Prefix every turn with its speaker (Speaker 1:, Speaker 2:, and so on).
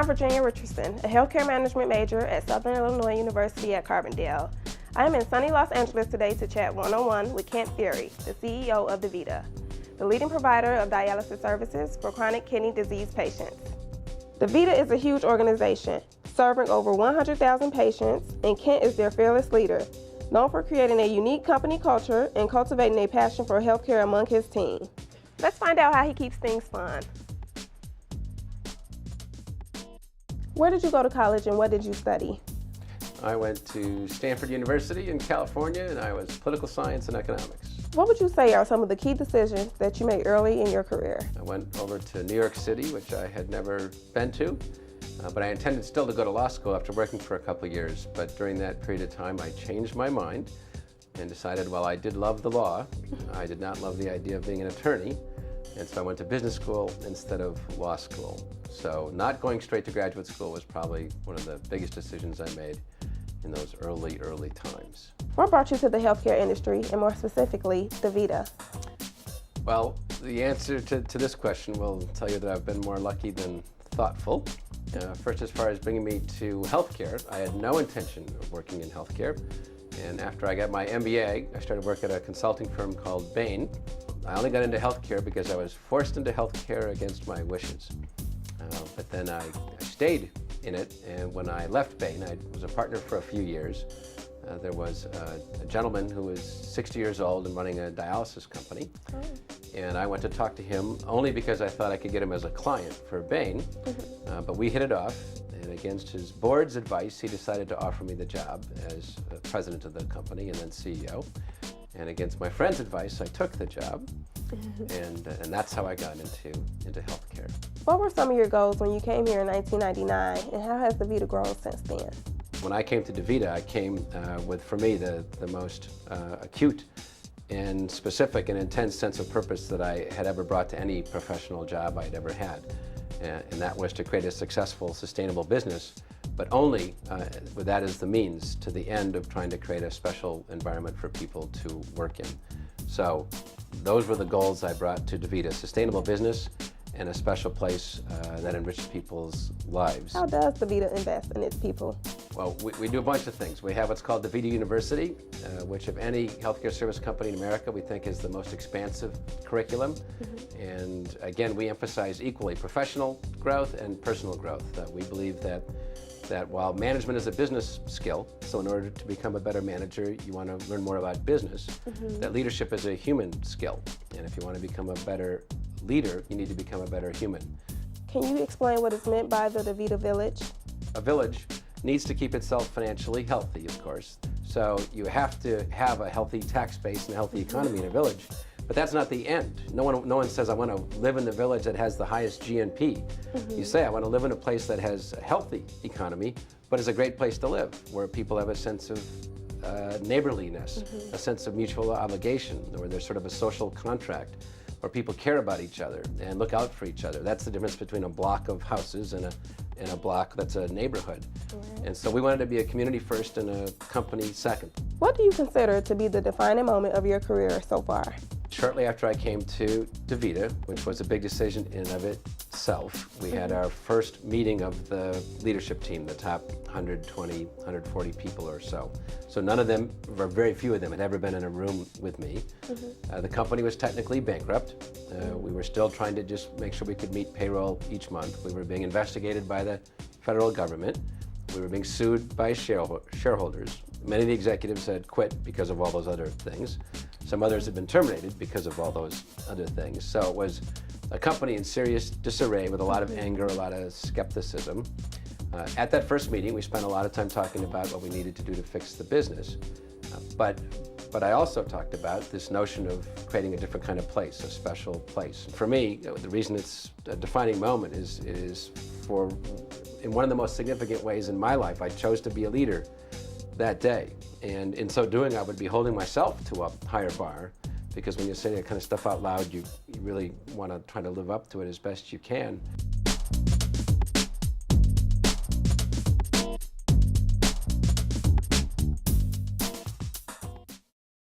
Speaker 1: I'm Virginia Richardson, a healthcare management major at Southern Illinois University at Carbondale. I am in sunny Los Angeles today to chat one-on-one with Thiry, the CEO of DaVita, the leading provider of dialysis services for chronic kidney disease patients. DaVita is a huge organization, serving over 100,000 patients, and Kent is their fearless leader, known for creating a unique company culture and cultivating a passion for healthcare among his team. Let's find out how he keeps things fun. Where did you go to college and what did you study?
Speaker 2: I went to Stanford University in California, and I was political science and economics.
Speaker 1: What would you say are some of the key decisions that you made early in your career?
Speaker 2: I went over to New York City, which I had never been to, but I intended still to go to law school after working for a couple of years. But during that period of time, I changed my mind and decided while I did love the law, I did not love the idea of being an attorney. And so I went to business school instead of law school. So not going straight to graduate school was probably one of the biggest decisions I made in those early times.
Speaker 1: What brought you to the healthcare industry, and more specifically, DaVita?
Speaker 2: Well, the answer to this question will tell you that I've been more lucky than thoughtful. First, as far as bringing me to healthcare, I had no intention of working in healthcare. And after I got my MBA, I started work at a consulting firm called Bain. I only got into healthcare because I was forced into healthcare against my wishes. But then I stayed in it, and when I left Bain, I was a partner for a few years. There was a gentleman who was 60 years old and running a dialysis company. Oh. And I went to talk to him only because I thought I could get him as a client for Bain. Mm-hmm. But we hit it off, and against his board's advice, he decided to offer me the job as president of the company and then CEO. And against my friend's advice, I took the job, and that's how I got into healthcare.
Speaker 1: What were some of your goals when you came here in 1999, and how has DaVita grown since then?
Speaker 2: When I came to DaVita, I came with, for me, the most acute and specific and intense sense of purpose that I had ever brought to any professional job I had ever had. And that was to create a successful, sustainable business, but only with that as the means to the end of trying to create a special environment for people to work in. So those were the goals I brought to DaVita: sustainable business and a special place that enriched people's lives.
Speaker 1: How does DaVita invest in its people?
Speaker 2: Well, we do a bunch of things. We have what's called DaVita University, which of any healthcare service company in America we think is the most expansive curriculum. Mm-hmm. And again, we emphasize equally professional growth and personal growth. We believe that while management is a business skill, so in order to become a better manager, you want to learn more about business, mm-hmm. that leadership is a human skill. And if you want to become a better leader, you need to become a better human.
Speaker 1: Can you explain what is meant by the DaVita Village? A
Speaker 2: village needs to keep itself financially healthy, of course. So you have to have a healthy tax base and a healthy economy in a village. But that's not the end. No one says, I want to live in the village that has the highest GNP. Mm-hmm. You say, I want to live in a place that has a healthy economy, but is a great place to live, where people have a sense of neighborliness, mm-hmm. a sense of mutual obligation, where there's sort of a social contract, where people care about each other and look out for each other. That's the difference between a block of houses and a block that's a neighborhood. Right. And so we wanted to be a community first and a company second.
Speaker 1: What do you consider to be the defining moment of your career so far?
Speaker 2: Shortly after I came to DaVita, which was a big decision in and of itself, we had our first meeting of the leadership team, the top 120, 140 people or so. So none of them, or very few of them, had ever been in a room with me. Mm-hmm. The company was technically bankrupt. We were still trying to just make sure we could meet payroll each month. We were being investigated by the federal government. We were being sued by shareholders. Many of the executives had quit because of all those other things. Some others had been terminated because of all those other things. So it was a company in serious disarray with a lot of anger, a lot of skepticism. At that first meeting, we spent a lot of time talking about what we needed to do to fix the business. But I also talked about this notion of creating a different kind of place, a special place. For me, the reason it's a defining moment is for, in one of the most significant ways in my life, I chose to be a leader that day. And in so doing, I would be holding myself to a higher bar, because when you're saying that kind of stuff out loud, you really want to try to live up to it as best you can.